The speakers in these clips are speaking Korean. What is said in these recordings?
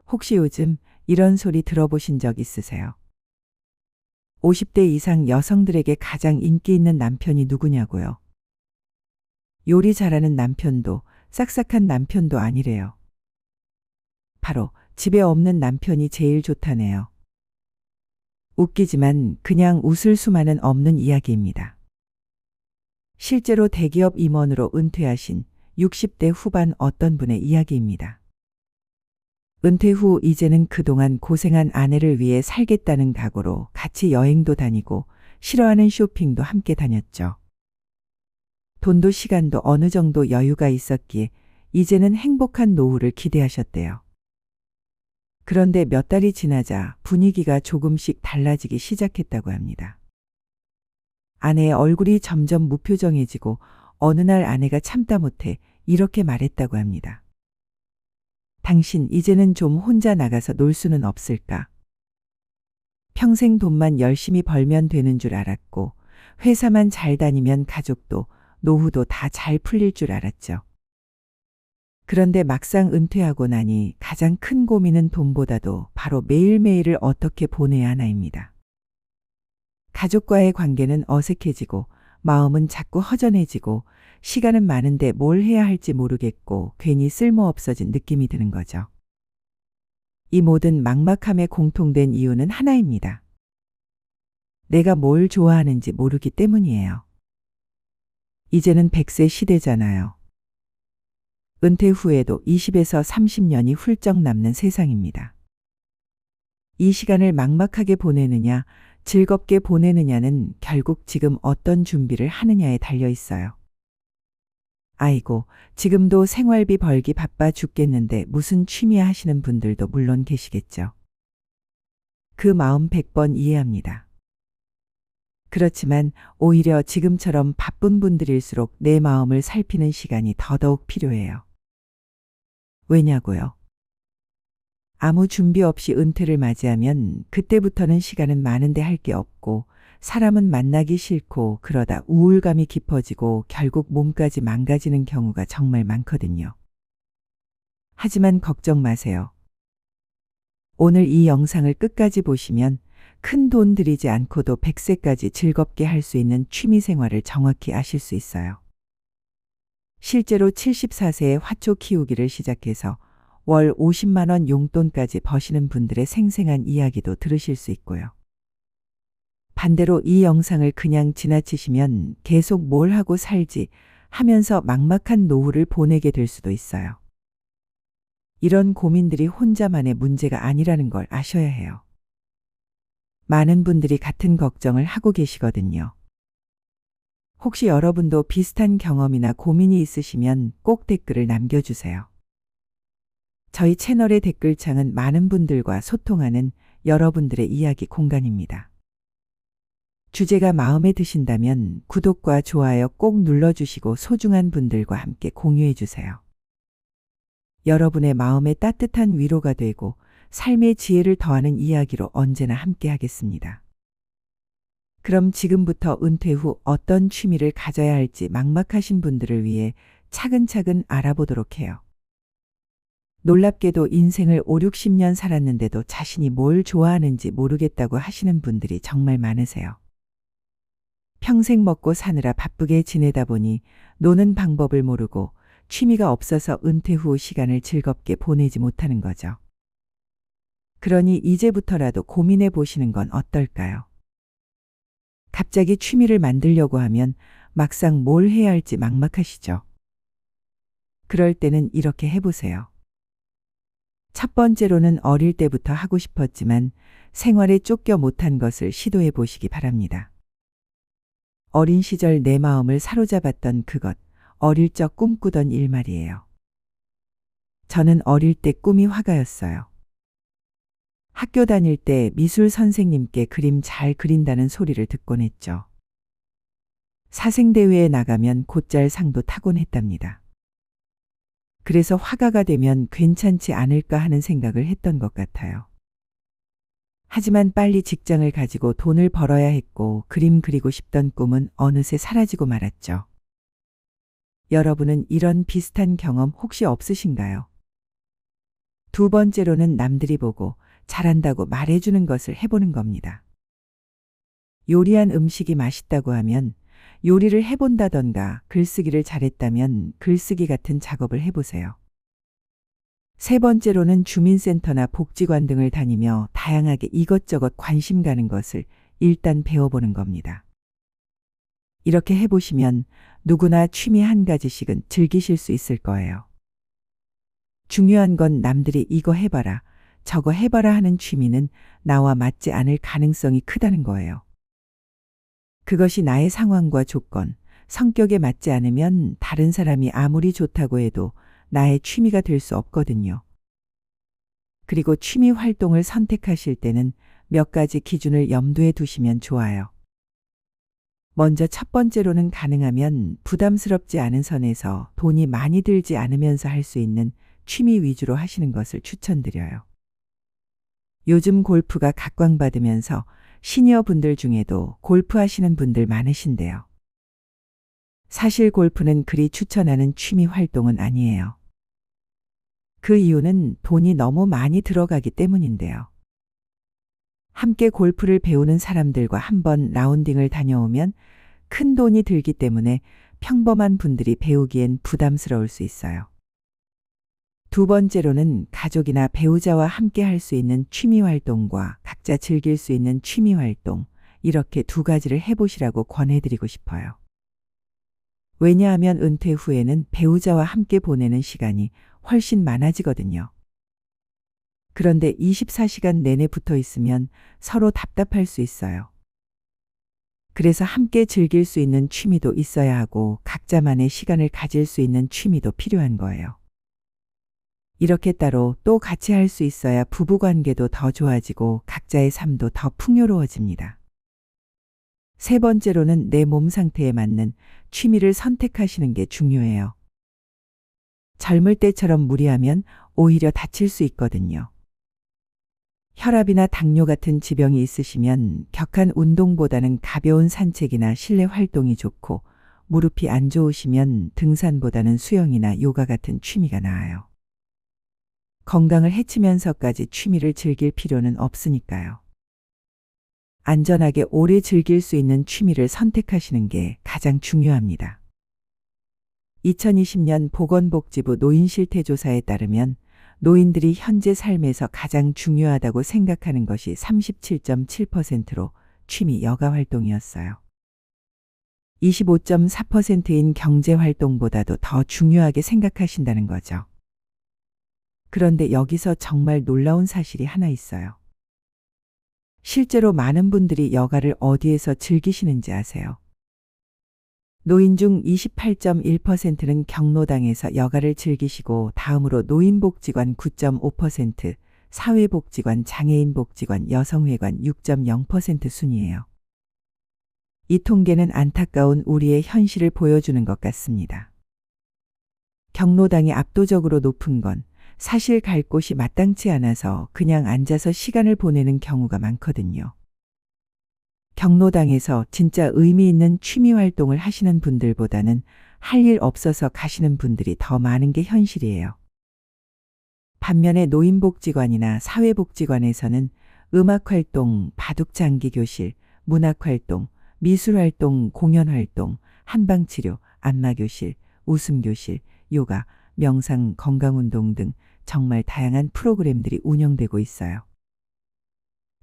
혹시 요즘 이런 소리 들어보신 적 있으세요? 50대 이상 여성들에게 가장 인기 있는 남편이 누구냐고요? 요리 잘하는 남편도 싹싹한 남편도 아니래요. 바로 집에 없는 남편이 제일 좋다네요. 웃기지만 그냥 웃을 수만은 없는 이야기입니다. 실제로 대기업 임원으로 은퇴하신 60대 후반 어떤 분의 이야기입니다. 은퇴 후 이제는 그동안 고생한 아내를 위해 살겠다는 각오로 같이 여행도 다니고 싫어하는 쇼핑도 함께 다녔죠. 돈도 시간도 어느 정도 여유가 있었기에 이제는 행복한 노후를 기대하셨대요. 그런데 몇 달이 지나자 분위기가 조금씩 달라지기 시작했다고 합니다. 아내의 얼굴이 점점 무표정해지고 어느 날 아내가 참다 못해 이렇게 말했다고 합니다. 당신 이제는 좀 혼자 나가서 놀 수는 없을까? 평생 돈만 열심히 벌면 되는 줄 알았고 회사만 잘 다니면 가족도 노후도 다 잘 풀릴 줄 알았죠. 그런데 막상 은퇴하고 나니 가장 큰 고민은 돈보다도 바로 매일매일을 어떻게 보내야 하나입니다. 가족과의 관계는 어색해지고 마음은 자꾸 허전해지고 시간은 많은데 뭘 해야 할지 모르겠고 괜히 쓸모없어진 느낌이 드는 거죠. 이 모든 막막함에 공통된 이유는 하나입니다. 내가 뭘 좋아하는지 모르기 때문이에요. 이제는 100세 시대잖아요. 은퇴 후에도 20에서 30년이 훌쩍 남는 세상입니다. 이 시간을 막막하게 보내느냐, 즐겁게 보내느냐는 결국 지금 어떤 준비를 하느냐에 달려 있어요. 아이고, 지금도 생활비 벌기 바빠 죽겠는데 무슨 취미 하시는 분들도 물론 계시겠죠. 그 마음 100번 이해합니다. 그렇지만 오히려 지금처럼 바쁜 분들일수록 내 마음을 살피는 시간이 더더욱 필요해요. 왜냐고요? 아무 준비 없이 은퇴를 맞이하면 그때부터는 시간은 많은데 할 게 없고 사람은 만나기 싫고 그러다 우울감이 깊어지고 결국 몸까지 망가지는 경우가 정말 많거든요. 하지만 걱정 마세요. 오늘 이 영상을 끝까지 보시면 큰 돈 들이지 않고도 100세까지 즐겁게 할 수 있는 취미 생활을 정확히 아실 수 있어요. 실제로 74세에 화초 키우기를 시작해서 월 50만 원 용돈까지 버시는 분들의 생생한 이야기도 들으실 수 있고요. 반대로 이 영상을 그냥 지나치시면 계속 뭘 하고 살지 하면서 막막한 노후를 보내게 될 수도 있어요. 이런 고민들이 혼자만의 문제가 아니라는 걸 아셔야 해요. 많은 분들이 같은 걱정을 하고 계시거든요. 혹시 여러분도 비슷한 경험이나 고민이 있으시면 꼭 댓글을 남겨주세요. 저희 채널의 댓글창은 많은 분들과 소통하는 여러분들의 이야기 공간입니다. 주제가 마음에 드신다면 구독과 좋아요 꼭 눌러주시고 소중한 분들과 함께 공유해주세요. 여러분의 마음에 따뜻한 위로가 되고 삶의 지혜를 더하는 이야기로 언제나 함께 하겠습니다. 그럼 지금부터 은퇴 후 어떤 취미를 가져야 할지 막막하신 분들을 위해 차근차근 알아보도록 해요. 놀랍게도 인생을 5, 60년 살았는데도 자신이 뭘 좋아하는지 모르겠다고 하시는 분들이 정말 많으세요. 평생 먹고 사느라 바쁘게 지내다 보니 노는 방법을 모르고 취미가 없어서 은퇴 후 시간을 즐겁게 보내지 못하는 거죠. 그러니 이제부터라도 고민해 보시는 건 어떨까요? 갑자기 취미를 만들려고 하면 막상 뭘 해야 할지 막막하시죠? 그럴 때는 이렇게 해보세요. 첫 번째로는 어릴 때부터 하고 싶었지만 생활에 쫓겨 못한 것을 시도해 보시기 바랍니다. 어린 시절 내 마음을 사로잡았던 그것, 어릴 적 꿈꾸던 일 말이에요. 저는 어릴 때 꿈이 화가였어요. 학교 다닐 때 미술 선생님께 그림 잘 그린다는 소리를 듣곤 했죠. 사생대회에 나가면 곧잘 상도 타곤 했답니다. 그래서 화가가 되면 괜찮지 않을까 하는 생각을 했던 것 같아요. 하지만 빨리 직장을 가지고 돈을 벌어야 했고 그림 그리고 싶던 꿈은 어느새 사라지고 말았죠. 여러분은 이런 비슷한 경험 혹시 없으신가요? 두 번째로는 남들이 보고 잘한다고 말해주는 것을 해보는 겁니다. 요리한 음식이 맛있다고 하면 요리를 해본다던가 글쓰기를 잘했다면 글쓰기 같은 작업을 해보세요. 세 번째로는 주민센터나 복지관 등을 다니며 다양하게 이것저것 관심 가는 것을 일단 배워보는 겁니다. 이렇게 해보시면 누구나 취미 한 가지씩은 즐기실 수 있을 거예요. 중요한 건 남들이 이거 해봐라, 저거 해봐라 하는 취미는 나와 맞지 않을 가능성이 크다는 거예요. 그것이 나의 상황과 조건, 성격에 맞지 않으면 다른 사람이 아무리 좋다고 해도 나의 취미가 될 수 없거든요. 그리고 취미 활동을 선택하실 때는 몇 가지 기준을 염두에 두시면 좋아요. 먼저 첫 번째로는 가능하면 부담스럽지 않은 선에서 돈이 많이 들지 않으면서 할 수 있는 취미 위주로 하시는 것을 추천드려요. 요즘 골프가 각광받으면서 시니어 분들 중에도 골프 하시는 분들 많으신데요. 사실 골프는 그리 추천하는 취미 활동은 아니에요. 그 이유는 돈이 너무 많이 들어가기 때문인데요. 함께 골프를 배우는 사람들과 한번 라운딩을 다녀오면 큰 돈이 들기 때문에 평범한 분들이 배우기엔 부담스러울 수 있어요. 두 번째로는 가족이나 배우자와 함께 할 수 있는 취미 활동과 각자 즐길 수 있는 취미 활동, 이렇게 두 가지를 해보시라고 권해드리고 싶어요. 왜냐하면 은퇴 후에는 배우자와 함께 보내는 시간이 훨씬 많아지거든요. 그런데 24시간 내내 붙어 있으면 서로 답답할 수 있어요. 그래서 함께 즐길 수 있는 취미도 있어야 하고 각자만의 시간을 가질 수 있는 취미도 필요한 거예요. 이렇게 따로 또 같이 할 수 있어야 부부관계도 더 좋아지고 각자의 삶도 더 풍요로워집니다. 세 번째로는 내 몸 상태에 맞는 취미를 선택하시는 게 중요해요. 젊을 때처럼 무리하면 오히려 다칠 수 있거든요. 혈압이나 당뇨 같은 지병이 있으시면 격한 운동보다는 가벼운 산책이나 실내 활동이 좋고, 무릎이 안 좋으시면 등산보다는 수영이나 요가 같은 취미가 나아요. 건강을 해치면서까지 취미를 즐길 필요는 없으니까요. 안전하게 오래 즐길 수 있는 취미를 선택하시는 게 가장 중요합니다. 2020년 보건복지부 노인실태조사에 따르면 노인들이 현재 삶에서 가장 중요하다고 생각하는 것이 37.7%로 취미 여가 활동이었어요. 25.4%인 경제 활동보다도 더 중요하게 생각하신다는 거죠. 그런데 여기서 정말 놀라운 사실이 하나 있어요. 실제로 많은 분들이 여가를 어디에서 즐기시는지 아세요? 노인 중 28.1%는 경로당에서 여가를 즐기시고 다음으로 노인복지관 9.5%, 사회복지관, 장애인복지관, 여성회관 6.0% 순이에요. 이 통계는 안타까운 우리의 현실을 보여주는 것 같습니다. 경로당이 압도적으로 높은 건 사실 갈 곳이 마땅치 않아서 그냥 앉아서 시간을 보내는 경우가 많거든요. 경로당에서 진짜 의미 있는 취미 활동을 하시는 분들보다는 할 일 없어서 가시는 분들이 더 많은 게 현실이에요. 반면에 노인복지관이나 사회복지관에서는 음악활동, 바둑장기교실, 문학활동, 미술활동, 공연활동, 한방치료, 안마교실, 웃음교실, 요가, 명상, 건강운동 등 정말 다양한 프로그램들이 운영되고 있어요.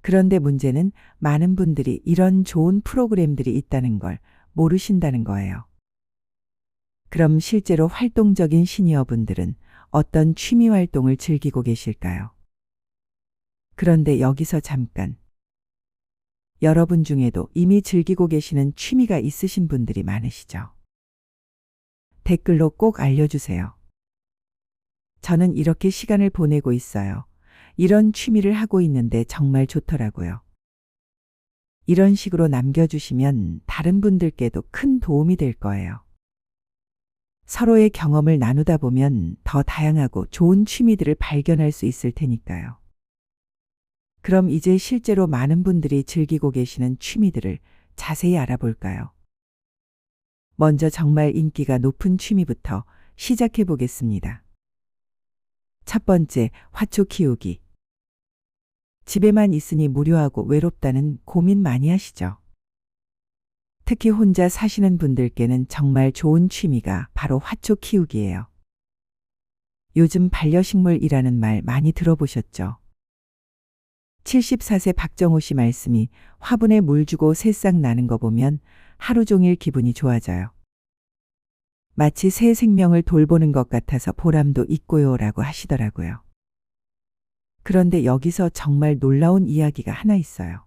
그런데 문제는 많은 분들이 이런 좋은 프로그램들이 있다는 걸 모르신다는 거예요. 그럼 실제로 활동적인 시니어분들은 어떤 취미 활동을 즐기고 계실까요? 그런데 여기서 잠깐. 여러분 중에도 이미 즐기고 계시는 취미가 있으신 분들이 많으시죠? 댓글로 꼭 알려주세요. 저는 이렇게 시간을 보내고 있어요. 이런 취미를 하고 있는데 정말 좋더라고요. 이런 식으로 남겨주시면 다른 분들께도 큰 도움이 될 거예요. 서로의 경험을 나누다 보면 더 다양하고 좋은 취미들을 발견할 수 있을 테니까요. 그럼 이제 실제로 많은 분들이 즐기고 계시는 취미들을 자세히 알아볼까요? 먼저 정말 인기가 높은 취미부터 시작해 보겠습니다. 첫 번째, 화초 키우기. 집에만 있으니 무료하고 외롭다는 고민 많이 하시죠? 특히 혼자 사시는 분들께는 정말 좋은 취미가 바로 화초 키우기예요. 요즘 반려식물이라는 말 많이 들어보셨죠? 74세 박정호 씨 말씀이 화분에 물 주고 새싹 나는 거 보면 하루 종일 기분이 좋아져요. 마치 새 생명을 돌보는 것 같아서 보람도 있고요라고 하시더라고요. 그런데 여기서 정말 놀라운 이야기가 하나 있어요.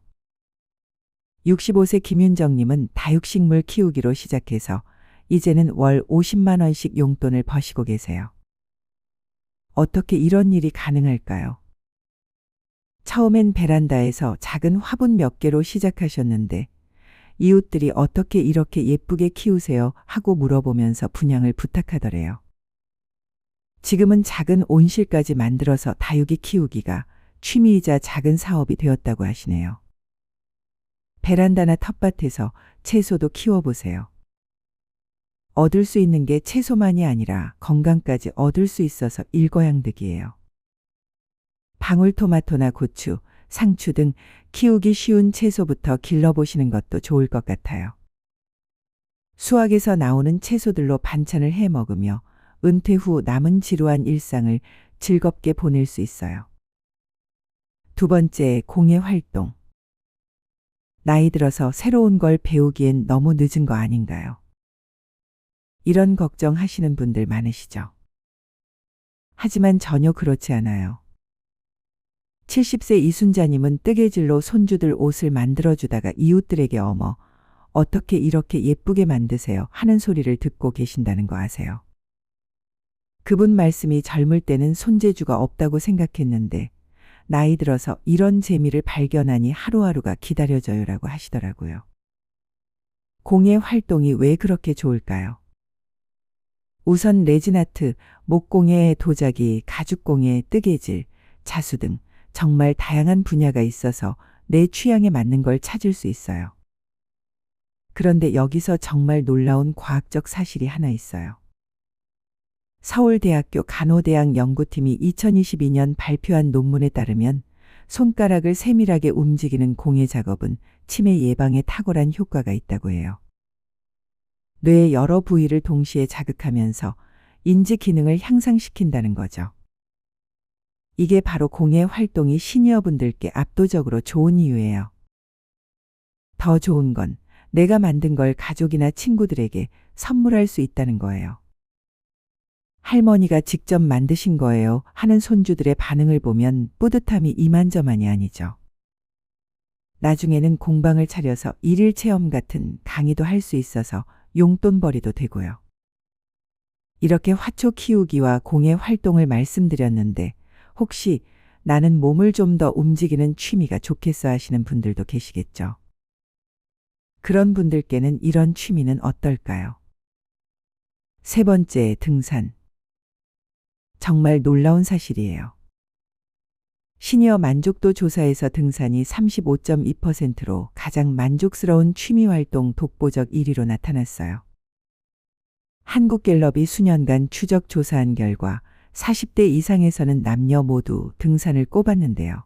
65세 김윤정님은 다육식물 키우기로 시작해서 이제는 월 50만 원씩 용돈을 버시고 계세요. 어떻게 이런 일이 가능할까요? 처음엔 베란다에서 작은 화분 몇 개로 시작하셨는데 이웃들이 어떻게 이렇게 예쁘게 키우세요 하고 물어보면서 분양을 부탁하더래요. 지금은 작은 온실까지 만들어서 다육이 키우기가 취미이자 작은 사업이 되었다고 하시네요. 베란다나 텃밭에서 채소도 키워보세요. 얻을 수 있는 게 채소만이 아니라 건강까지 얻을 수 있어서 일거양득이에요. 방울토마토나 고추, 상추 등 키우기 쉬운 채소부터 길러보시는 것도 좋을 것 같아요. 수확에서 나오는 채소들로 반찬을 해 먹으며 은퇴 후 남은 지루한 일상을 즐겁게 보낼 수 있어요. 두 번째, 공예 활동. 나이 들어서 새로운 걸 배우기엔 너무 늦은 거 아닌가요? 이런 걱정하시는 분들 많으시죠? 하지만 전혀 그렇지 않아요. 70세 이순자님은 뜨개질로 손주들 옷을 만들어주다가 이웃들에게 어머, 어떻게 이렇게 예쁘게 만드세요? 하는 소리를 듣고 계신다는 거 아세요? 그분 말씀이 젊을 때는 손재주가 없다고 생각했는데 나이 들어서 이런 재미를 발견하니 하루하루가 기다려져요라고 하시더라고요. 공예 활동이 왜 그렇게 좋을까요? 우선 레진아트, 목공예, 도자기, 가죽공예, 뜨개질, 자수 등 정말 다양한 분야가 있어서 내 취향에 맞는 걸 찾을 수 있어요. 그런데 여기서 정말 놀라운 과학적 사실이 하나 있어요. 서울대학교 간호대학 연구팀이 2022년 발표한 논문에 따르면 손가락을 세밀하게 움직이는 공예 작업은 치매 예방에 탁월한 효과가 있다고 해요. 뇌의 여러 부위를 동시에 자극하면서 인지 기능을 향상시킨다는 거죠. 이게 바로 공예 활동이 시니어분들께 압도적으로 좋은 이유예요. 더 좋은 건 내가 만든 걸 가족이나 친구들에게 선물할 수 있다는 거예요. 할머니가 직접 만드신 거예요 하는 손주들의 반응을 보면 뿌듯함이 이만저만이 아니죠. 나중에는 공방을 차려서 일일 체험 같은 강의도 할 수 있어서 용돈벌이도 되고요. 이렇게 화초 키우기와 공예 활동을 말씀드렸는데 혹시 나는 몸을 좀 더 움직이는 취미가 좋겠어 하시는 분들도 계시겠죠. 그런 분들께는 이런 취미는 어떨까요? 세 번째, 등산. 정말 놀라운 사실이에요. 시니어 만족도 조사에서 등산이 35.2%로 가장 만족스러운 취미활동 독보적 1위로 나타났어요. 한국갤럽이 수년간 추적 조사한 결과 40대 이상에서는 남녀 모두 등산을 꼽았는데요.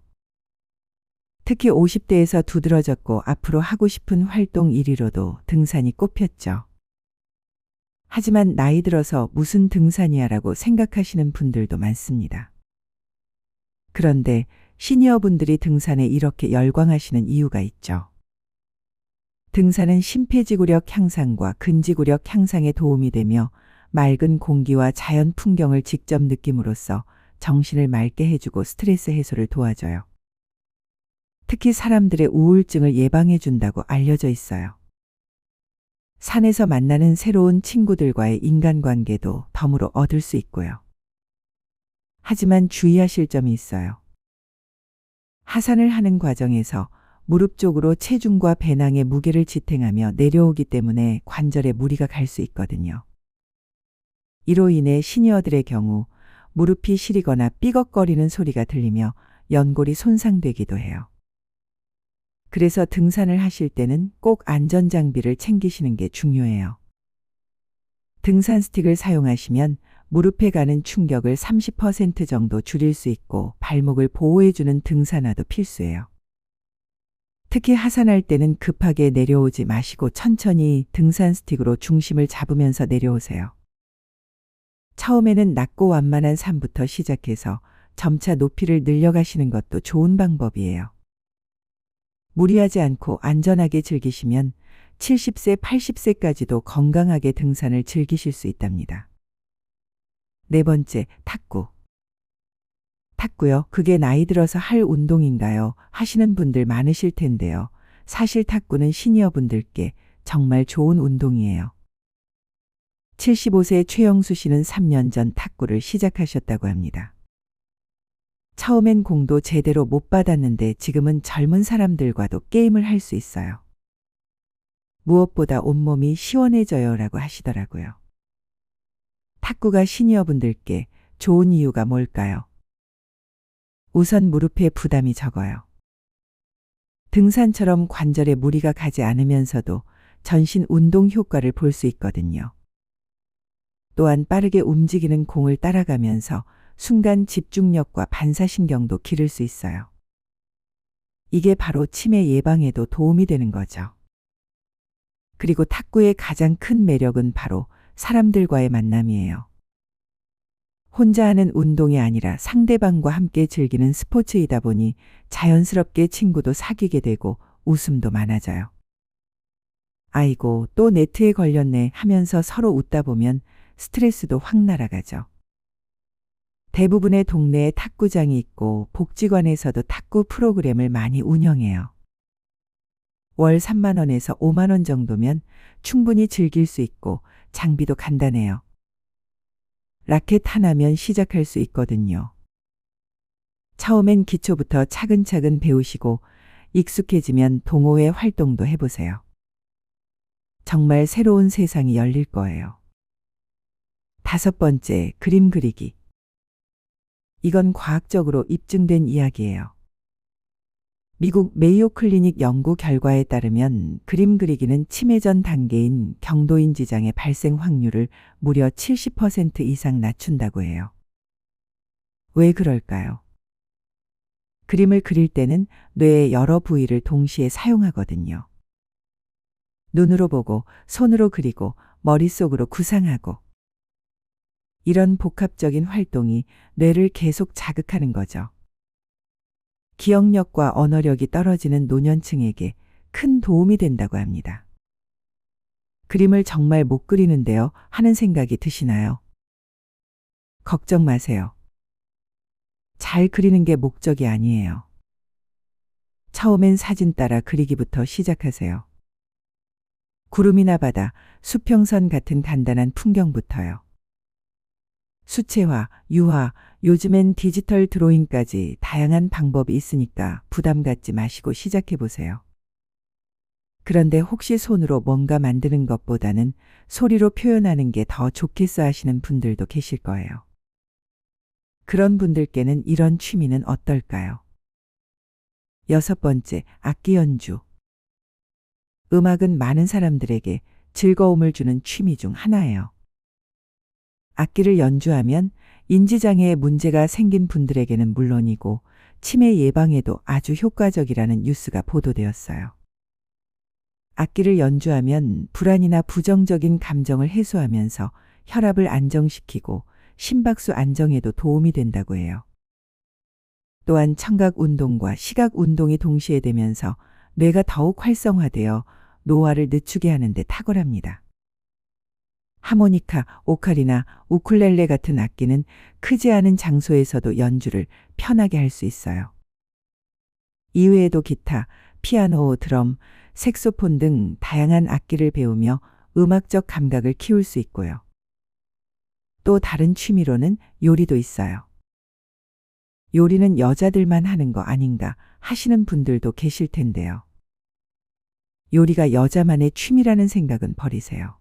특히 50대에서 두드러졌고 앞으로 하고 싶은 활동 1위로도 등산이 꼽혔죠. 하지만 나이 들어서 무슨 등산이야 라고 생각하시는 분들도 많습니다. 그런데 시니어분들이 등산에 이렇게 열광하시는 이유가 있죠. 등산은 심폐지구력 향상과 근지구력 향상에 도움이 되며 맑은 공기와 자연 풍경을 직접 느낌으로써 정신을 맑게 해주고 스트레스 해소를 도와줘요. 특히 사람들의 우울증을 예방해 준다고 알려져 있어요. 산에서 만나는 새로운 친구들과의 인간관계도 덤으로 얻을 수 있고요. 하지만 주의하실 점이 있어요. 하산을 하는 과정에서 무릎 쪽으로 체중과 배낭의 무게를 지탱하며 내려오기 때문에 관절에 무리가 갈 수 있거든요. 이로 인해 시니어들의 경우 무릎이 시리거나 삐걱거리는 소리가 들리며 연골이 손상되기도 해요. 그래서 등산을 하실 때는 꼭 안전장비를 챙기시는 게 중요해요. 등산 스틱을 사용하시면 무릎에 가는 충격을 30% 정도 줄일 수 있고 발목을 보호해주는 등산화도 필수예요. 특히 하산할 때는 급하게 내려오지 마시고 천천히 등산 스틱으로 중심을 잡으면서 내려오세요. 처음에는 낮고 완만한 산부터 시작해서 점차 높이를 늘려가시는 것도 좋은 방법이에요. 무리하지 않고 안전하게 즐기시면 70세, 80세까지도 건강하게 등산을 즐기실 수 있답니다. 네 번째, 탁구. 탁구요? 그게 나이 들어서 할 운동인가요? 하시는 분들 많으실 텐데요. 사실 탁구는 시니어 분들께 정말 좋은 운동이에요. 75세 최영수 씨는 3년 전 탁구를 시작하셨다고 합니다. 처음엔 공도 제대로 못 받았는데 지금은 젊은 사람들과도 게임을 할 수 있어요. 무엇보다 온몸이 시원해져요라고 하시더라고요. 탁구가 시니어분들께 좋은 이유가 뭘까요? 우선 무릎에 부담이 적어요. 등산처럼 관절에 무리가 가지 않으면서도 전신 운동 효과를 볼 수 있거든요. 또한 빠르게 움직이는 공을 따라가면서 순간 집중력과 반사신경도 기를 수 있어요. 이게 바로 치매 예방에도 도움이 되는 거죠. 그리고 탁구의 가장 큰 매력은 바로 사람들과의 만남이에요. 혼자 하는 운동이 아니라 상대방과 함께 즐기는 스포츠이다 보니 자연스럽게 친구도 사귀게 되고 웃음도 많아져요. 아이고, 또 네트에 걸렸네 하면서 서로 웃다 보면 스트레스도 확 날아가죠. 대부분의 동네에 탁구장이 있고 복지관에서도 탁구 프로그램을 많이 운영해요. 월 3만 원에서 5만 원 정도면 충분히 즐길 수 있고 장비도 간단해요. 라켓 하나면 시작할 수 있거든요. 처음엔 기초부터 차근차근 배우시고 익숙해지면 동호회 활동도 해보세요. 정말 새로운 세상이 열릴 거예요. 다섯 번째, 그림 그리기. 이건 과학적으로 입증된 이야기예요. 미국 메이오 클리닉 연구 결과에 따르면 그림 그리기는 치매 전 단계인 경도인 지장의 발생 확률을 무려 70% 이상 낮춘다고 해요. 왜 그럴까요? 그림을 그릴 때는 뇌의 여러 부위를 동시에 사용하거든요. 눈으로 보고, 손으로 그리고, 머릿속으로 구상하고. 이런 복합적인 활동이 뇌를 계속 자극하는 거죠. 기억력과 언어력이 떨어지는 노년층에게 큰 도움이 된다고 합니다. 그림을 정말 못 그리는데요 하는 생각이 드시나요? 걱정 마세요. 잘 그리는 게 목적이 아니에요. 처음엔 사진 따라 그리기부터 시작하세요. 구름이나 바다, 수평선 같은 간단한 풍경부터요. 수채화, 유화, 요즘엔 디지털 드로잉까지 다양한 방법이 있으니까 부담 갖지 마시고 시작해 보세요. 그런데 혹시 손으로 뭔가 만드는 것보다는 소리로 표현하는 게 더 좋겠어 하시는 분들도 계실 거예요. 그런 분들께는 이런 취미는 어떨까요? 여섯 번째, 악기 연주. 음악은 많은 사람들에게 즐거움을 주는 취미 중 하나예요. 악기를 연주하면 인지장애에 문제가 생긴 분들에게는 물론이고 치매 예방에도 아주 효과적이라는 뉴스가 보도되었어요. 악기를 연주하면 불안이나 부정적인 감정을 해소하면서 혈압을 안정시키고 심박수 안정에도 도움이 된다고 해요. 또한 청각 운동과 시각 운동이 동시에 되면서 뇌가 더욱 활성화되어 노화를 늦추게 하는 데 탁월합니다. 하모니카, 오카리나, 우쿨렐레 같은 악기는 크지 않은 장소에서도 연주를 편하게 할 수 있어요. 이외에도 기타, 피아노, 드럼, 색소폰 등 다양한 악기를 배우며 음악적 감각을 키울 수 있고요. 또 다른 취미로는 요리도 있어요. 요리는 여자들만 하는 거 아닌가 하시는 분들도 계실 텐데요. 요리가 여자만의 취미라는 생각은 버리세요.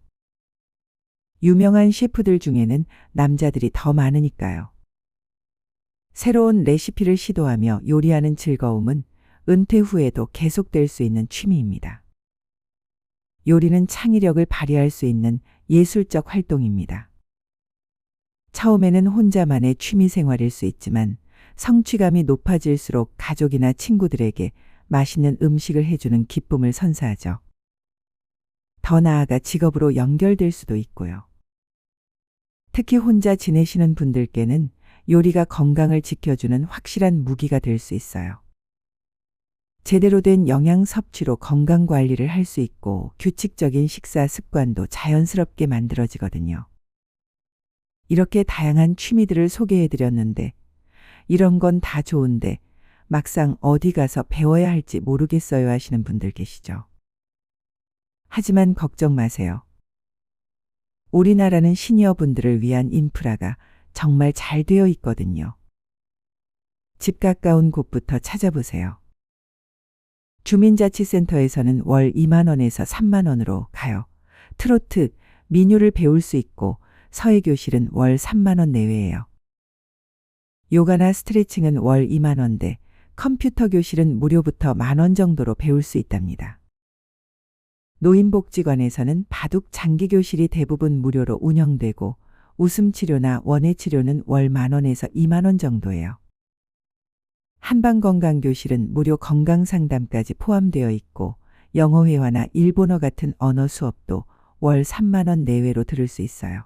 유명한 셰프들 중에는 남자들이 더 많으니까요. 새로운 레시피를 시도하며 요리하는 즐거움은 은퇴 후에도 계속될 수 있는 취미입니다. 요리는 창의력을 발휘할 수 있는 예술적 활동입니다. 처음에는 혼자만의 취미 생활일 수 있지만 성취감이 높아질수록 가족이나 친구들에게 맛있는 음식을 해주는 기쁨을 선사하죠. 더 나아가 직업으로 연결될 수도 있고요. 특히 혼자 지내시는 분들께는 요리가 건강을 지켜주는 확실한 무기가 될 수 있어요. 제대로 된 영양 섭취로 건강 관리를 할 수 있고 규칙적인 식사 습관도 자연스럽게 만들어지거든요. 이렇게 다양한 취미들을 소개해 드렸는데 이런 건 다 좋은데 막상 어디 가서 배워야 할지 모르겠어요 하시는 분들 계시죠. 하지만 걱정 마세요. 우리나라는 시니어분들을 위한 인프라가 정말 잘 되어 있거든요. 집 가까운 곳부터 찾아보세요. 주민자치센터에서는 월 2만 원에서 3만 원으로 가요. 트로트, 민요를 배울 수 있고 서예교실은 월 3만 원 내외예요. 요가나 스트레칭은 월 2만 원대, 컴퓨터 교실은 무료부터 10,000원 정도로 배울 수 있답니다. 노인복지관에서는 바둑 장기교실이 대부분 무료로 운영되고 웃음치료나 원예치료는 월 10,000원에서 2만 원 정도예요. 한방건강교실은 무료 건강상담까지 포함되어 있고 영어회화나 일본어 같은 언어 수업도 월 3만 원 내외로 들을 수 있어요.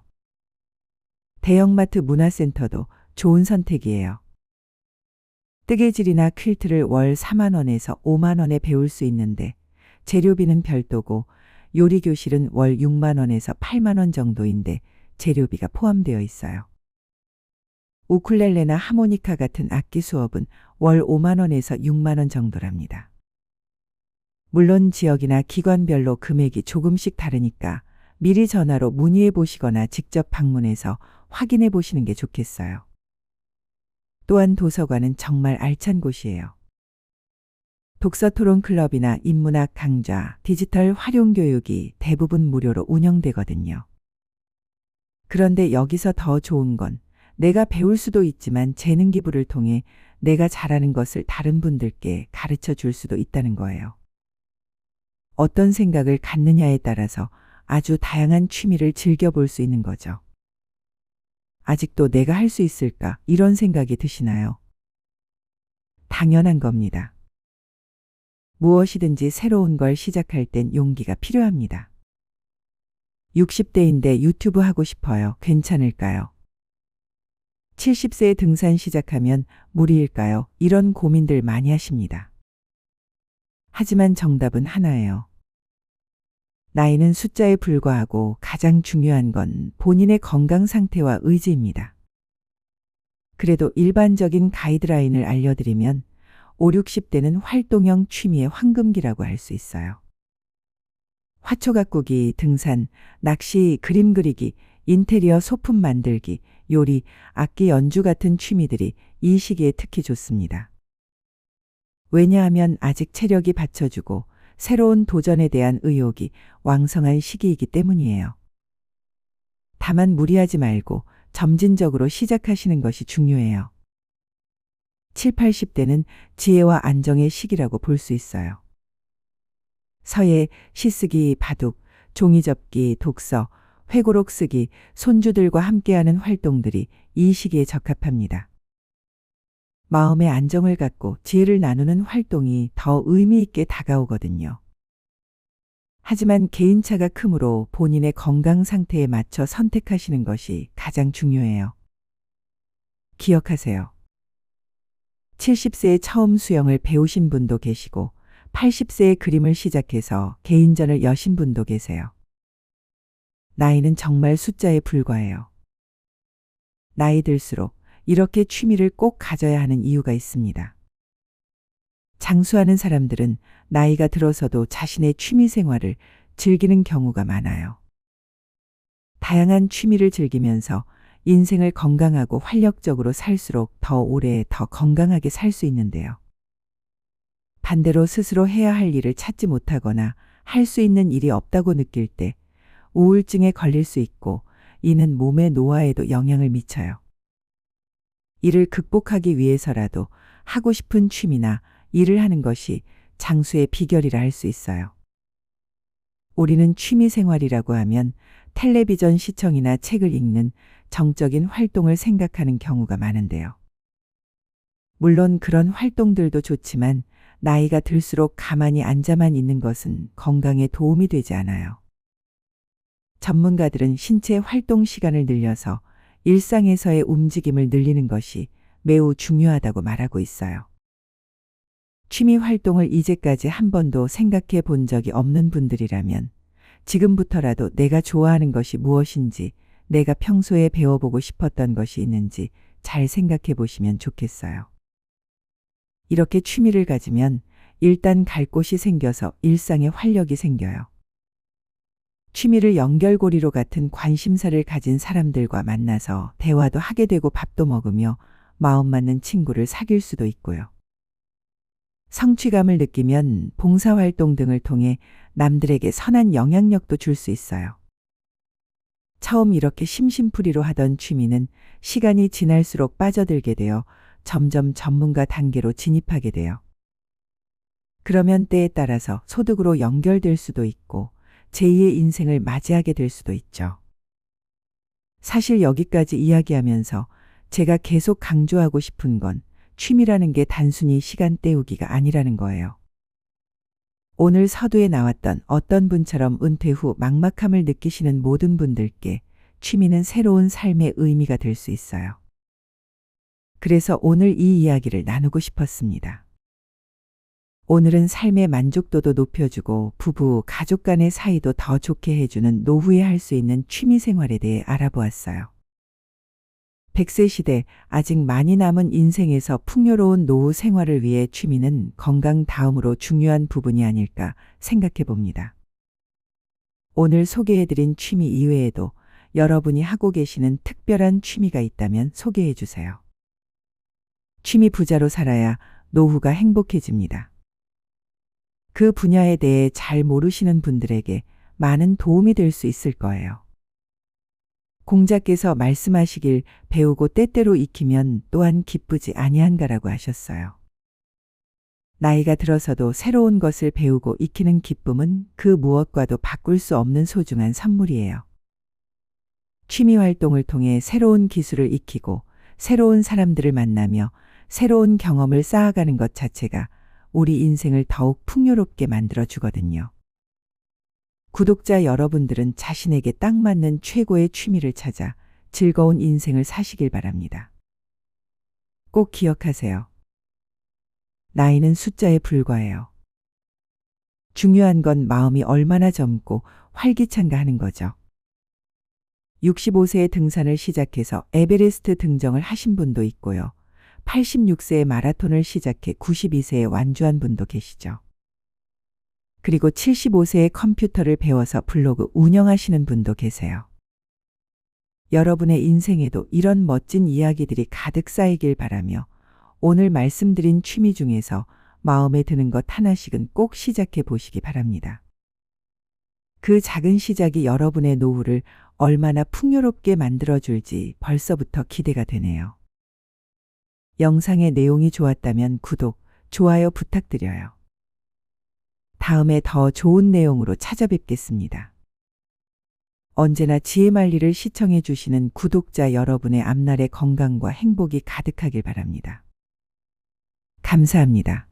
대형마트 문화센터도 좋은 선택이에요. 뜨개질이나 퀼트를 월 4만 원에서 5만 원에 배울 수 있는데 재료비는 별도고 요리교실은 월 6만 원에서 8만 원 정도인데 재료비가 포함되어 있어요. 우쿨렐레나 하모니카 같은 악기 수업은 월 5만 원에서 6만 원 정도랍니다. 물론 지역이나 기관별로 금액이 조금씩 다르니까 미리 전화로 문의해 보시거나 직접 방문해서 확인해 보시는 게 좋겠어요. 또한 도서관은 정말 알찬 곳이에요. 독서토론클럽이나 인문학 강좌, 디지털 활용교육이 대부분 무료로 운영되거든요. 그런데 여기서 더 좋은 건 내가 배울 수도 있지만 재능 기부를 통해 내가 잘하는 것을 다른 분들께 가르쳐 줄 수도 있다는 거예요. 어떤 생각을 갖느냐에 따라서 아주 다양한 취미를 즐겨볼 수 있는 거죠. 아직도 내가 할 수 있을까 이런 생각이 드시나요? 당연한 겁니다. 무엇이든지 새로운 걸 시작할 땐 용기가 필요합니다. 60대인데 유튜브 하고 싶어요. 괜찮을까요? 70세에 등산 시작하면 무리일까요? 이런 고민들 많이 하십니다. 하지만 정답은 하나예요. 나이는 숫자에 불과하고 가장 중요한 건 본인의 건강 상태와 의지입니다. 그래도 일반적인 가이드라인을 알려드리면 5, 60대는 활동형 취미의 황금기라고 할 수 있어요. 화초 가꾸기, 등산, 낚시, 그림 그리기, 인테리어 소품 만들기, 요리, 악기 연주 같은 취미들이 이 시기에 특히 좋습니다. 왜냐하면 아직 체력이 받쳐주고 새로운 도전에 대한 의욕이 왕성한 시기이기 때문이에요. 다만 무리하지 말고 점진적으로 시작하시는 것이 중요해요. 7, 80대는 지혜와 안정의 시기라고 볼 수 있어요. 서예, 시쓰기, 바둑, 종이접기, 독서, 회고록 쓰기, 손주들과 함께하는 활동들이 이 시기에 적합합니다. 마음의 안정을 갖고 지혜를 나누는 활동이 더 의미 있게 다가오거든요. 하지만 개인차가 크므로 본인의 건강 상태에 맞춰 선택하시는 것이 가장 중요해요. 기억하세요. 70세에 처음 수영을 배우신 분도 계시고 80세에 그림을 시작해서 개인전을 여신 분도 계세요. 나이는 정말 숫자에 불과해요. 나이 들수록 이렇게 취미를 꼭 가져야 하는 이유가 있습니다. 장수하는 사람들은 나이가 들어서도 자신의 취미 생활을 즐기는 경우가 많아요. 다양한 취미를 즐기면서 인생을 건강하고 활력적으로 살수록 더 오래 더 건강하게 살 수 있는데요. 반대로 스스로 해야 할 일을 찾지 못하거나 할 수 있는 일이 없다고 느낄 때 우울증에 걸릴 수 있고 이는 몸의 노화에도 영향을 미쳐요. 이를 극복하기 위해서라도 하고 싶은 취미나 일을 하는 것이 장수의 비결이라 할 수 있어요. 우리는 취미 생활이라고 하면 텔레비전 시청이나 책을 읽는 정적인 활동을 생각하는 경우가 많은데요. 물론 그런 활동들도 좋지만 나이가 들수록 가만히 앉아만 있는 것은 건강에 도움이 되지 않아요. 전문가들은 신체 활동 시간을 늘려서 일상에서의 움직임을 늘리는 것이 매우 중요하다고 말하고 있어요. 취미 활동을 이제까지 한 번도 생각해 본 적이 없는 분들이라면 지금부터라도 내가 좋아하는 것이 무엇인지, 내가 평소에 배워보고 싶었던 것이 있는지 잘 생각해 보시면 좋겠어요. 이렇게 취미를 가지면 일단 갈 곳이 생겨서 일상에 활력이 생겨요. 취미를 연결고리로 같은 관심사를 가진 사람들과 만나서 대화도 하게 되고 밥도 먹으며 마음 맞는 친구를 사귈 수도 있고요. 성취감을 느끼면 봉사활동 등을 통해 남들에게 선한 영향력도 줄 수 있어요. 처음 이렇게 심심풀이로 하던 취미는 시간이 지날수록 빠져들게 되어 점점 전문가 단계로 진입하게 돼요. 그러면 때에 따라서 소득으로 연결될 수도 있고 제2의 인생을 맞이하게 될 수도 있죠. 사실 여기까지 이야기하면서 제가 계속 강조하고 싶은 건 취미라는 게 단순히 시간 때우기가 아니라는 거예요. 오늘 서두에 나왔던 어떤 분처럼 은퇴 후 막막함을 느끼시는 모든 분들께 취미는 새로운 삶의 의미가 될 수 있어요. 그래서 오늘 이 이야기를 나누고 싶었습니다. 오늘은 삶의 만족도도 높여주고 부부, 가족 간의 사이도 더 좋게 해주는 노후에 할 수 있는 취미 생활에 대해 알아보았어요. 100세 시대 아직 많이 남은 인생에서 풍요로운 노후 생활을 위해 취미는 건강 다음으로 중요한 부분이 아닐까 생각해 봅니다. 오늘 소개해드린 취미 이외에도 여러분이 하고 계시는 특별한 취미가 있다면 소개해 주세요. 취미 부자로 살아야 노후가 행복해집니다. 그 분야에 대해 잘 모르시는 분들에게 많은 도움이 될 수 있을 거예요. 공자께서 말씀하시길 배우고 때때로 익히면 또한 기쁘지 아니한가라고 하셨어요. 나이가 들어서도 새로운 것을 배우고 익히는 기쁨은 그 무엇과도 바꿀 수 없는 소중한 선물이에요. 취미 활동을 통해 새로운 기술을 익히고 새로운 사람들을 만나며 새로운 경험을 쌓아가는 것 자체가 우리 인생을 더욱 풍요롭게 만들어 주거든요. 구독자 여러분들은 자신에게 딱 맞는 최고의 취미를 찾아 즐거운 인생을 사시길 바랍니다. 꼭 기억하세요. 나이는 숫자에 불과해요. 중요한 건 마음이 얼마나 젊고 활기찬가 하는 거죠. 65세에 등산을 시작해서 에베레스트 등정을 하신 분도 있고요. 86세에 마라톤을 시작해 92세에 완주한 분도 계시죠. 그리고 75세에 컴퓨터를 배워서 블로그 운영하시는 분도 계세요. 여러분의 인생에도 이런 멋진 이야기들이 가득 쌓이길 바라며 오늘 말씀드린 취미 중에서 마음에 드는 것 하나씩은 꼭 시작해 보시기 바랍니다. 그 작은 시작이 여러분의 노후를 얼마나 풍요롭게 만들어줄지 벌써부터 기대가 되네요. 영상의 내용이 좋았다면 구독, 좋아요 부탁드려요. 다음에 더 좋은 내용으로 찾아뵙겠습니다. 언제나 지혜만리를 시청해 주시는 구독자 여러분의 앞날에 건강과 행복이 가득하길 바랍니다. 감사합니다.